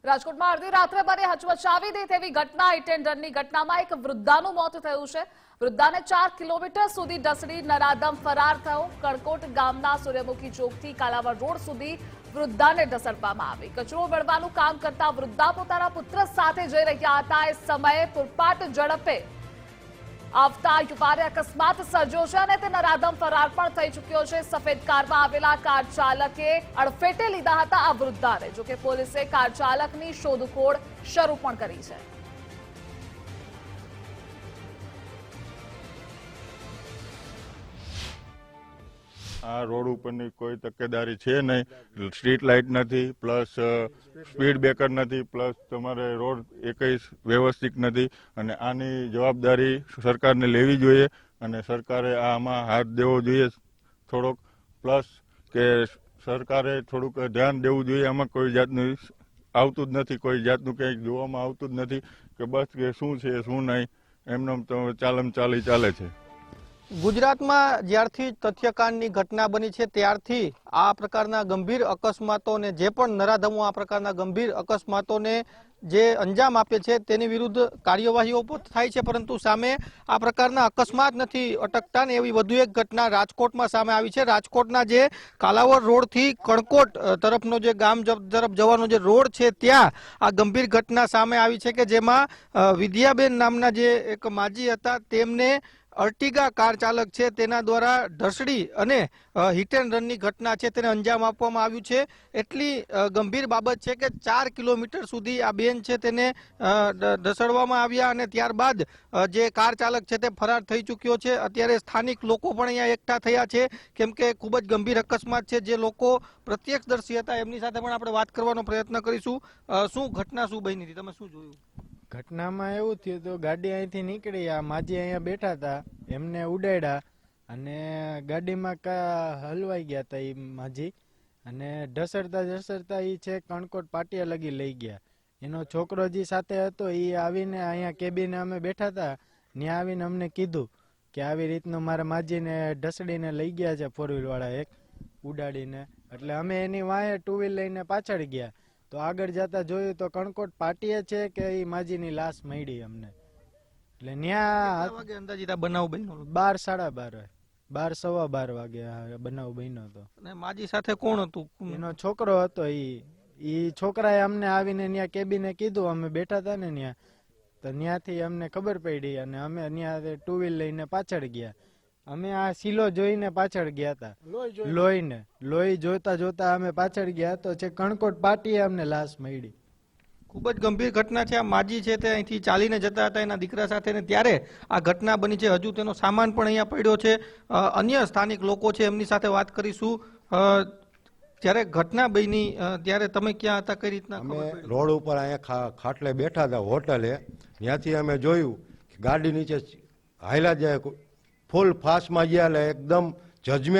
રાજકોટમાં અડધી રાત્રે બને હચમચાવી દે તેવી ઘટના હિટ એન્ડ રનની ઘટનામાં એક વૃદ્ધાનું મોત થયું છે। વૃદ્ધાને 4 કિલોમીટર સુધી ઢસડી નરાધમ ફરાર થયો। કણકોટ ગામના સૂર્યમુખી ચોકથી કાલાવડ રોડ સુધી વૃદ્ધાને ઢસડવામાં આવી। કચરો બળવાનું કામ કરતા વૃદ્ધા પોતાના પુત્ર સાથે જઈ રહ્યા હતા। એ સમયે પૂરપાટ ઝડપે આવતા યુવાને અકસ્માત સર્જ્યો છે અને તે નરાધમ ફરાર પણ થઈ ચૂક્યો છે। સફેદ કારમાં આવેલા કાર ચાલકે અડફેટે લીધા હતા આ વૃદ્ધાને। જોકે પોલીસે કાર ચાલકની શોધખોળ શરૂ પણ કરી છે। આ રોડ ઉપરની કોઈ તકેદારી છે નહીં, સ્ટ્રીટ લાઇટ નથી, પ્લસ સ્પીડ બ્રેકર નથી, પ્લસ તમારે રોડ એકેય વ્યવસ્થિત નથી અને આની જવાબદારી સરકારને લેવી જોઈએ અને સરકારે આમાં હાથ દેવો જોઈએ થોડોક, પ્લસ કે સરકારે થોડુંક ધ્યાન દેવું જોઈએ। આમાં કોઈ જાતનું આવતું જ નથી, કોઈ જાતનું કંઈક જોવામાં આવતું જ નથી કે બસ કે શું છે શું નહીં, એમને તો ચાલમ ચાલી ચાલે છે। ગુજરાતમાં જ્યારથી તથ્યકાંડની ઘટના બની છે ત્યારથી આ પ્રકારના ગંભીર અકસ્માતોને જે પણ નરાધમો આ પ્રકારના ગંભીર અકસ્માતોને જે અંજામ આપે છે તેની વિરુદ્ધ કાર્યવાહીઓ થાય છે, પરંતુ સામે આ પ્રકારના અકસ્માત નથી અટકતા ને એવી વધુ એક ઘટના રાજકોટમાં સામે આવી છે। રાજકોટના જે કાલાવડ રોડથી કણકોટ તરફનો જે ગામ તરફ જવાનો જે રોડ છે ત્યાં આ ગંભીર ઘટના સામે આવી છે કે જેમાં વિદ્યાબેન નામના જે એક માજી હતા તેમને અર્ટિગા કાર ચાલક છે તેના દ્વારા ઢસડી અને હિટ એન્ડ રનની ઘટના છે તેને અંજામ આપવામાં આવ્યું છે। એટલી ગંભીર બાબત છે કે 4 કિલોમીટર સુધી આ બેન છે તેને ઢસડવામાં આવ્યા અને ત્યારબાદ જે કાર ચાલક છે તે ફરાર થઈ ચૂક્યો છે। અત્યારે સ્થાનિક લોકો પણ અહીંયા એકઠા થયા છે કેમ કે ખૂબ જ ગંભીર અકસ્માત છે। જે લોકો પ્રત્યક્ષદર્શી હતા એમની સાથે પણ આપણે વાત કરવાનો પ્રયત્ન કરીશું। શું ઘટના શું બની હતી, તમે શું જોયું? ઘટનામાં એવું થયું તો ગાડી અહીંથી નીકળી, આ માજી અહીંયા બેઠા હતા, એમને ઉડાડ્યા અને ગાડીમાં હલવાઈ ગયા હતા એ માજી અને ઢસડતા એ છે કણકોટ પાટિયા લગી લઈ ગયા। એનો છોકરો જે સાથે હતો એ આવીને અહીંયા કેબિને અમે બેઠા હતા ત્યાં આવીને અમને કીધું કે આવી રીતનું મારા માજીને ઢસડીને લઈ ગયા છે ફોર વ્હીલ વાળા એક ઉડાડીને, એટલે અમે એની વાંહે ટુ વ્હીલ લઈને પાછળ ગયા તો આગળ જતા જોયું તો કણકોટ પાટીએ છે કે એ માજીની લાશ મળી અમને। એટલે ન્યા અંદાજિત બનાવ બન્યો 12, 12:30 12, સવા 12 વાગે બનાવ બન્યો હતો। અને માજી સાથે કોણ હતું? એનો છોકરો હતો। ઈ છોકરાએ અમને આવીને ન્યા કેબિને કીધું, અમે બેઠા હતા ને ન્યા તો ન્યાથી અમને ખબર પડી અને અમે ન્યા ટુ વ્હીલ લઈને પાછળ ગયા। અમે આ સિલો જોઈને પાછળ ગયા હતા, લોહી જોતા જોતા અમે પાછળ ગયા તો છે કણકોટ પાટીએ અમને લાશ મળી। ખૂબ જ ગંભીર ઘટના છે। આ માજી છે તે અહીંથી ચાલીને જતા હતા એના દીકરા સાથે ને ત્યારે આ ઘટના બની છે। હજુ તેનો સામાન પણ અહીંયા પડ્યો છે। અન્ય સ્થાનિક લોકો છે એમની સાથે વાત કરીશું। જ્યારે ઘટના બની ત્યારે તમે ક્યાં હતા, કઈ રીતના? અમે રોડ ઉપર અહીંયા ખાટલે બેઠા હતા હોટલે, ત્યાંથી અમે જોયું ગાડી નીચે હાયલા જાય, ફૂલ ફાસ્ટમાં ગયા એટલે એકદમ જજમેન્ટ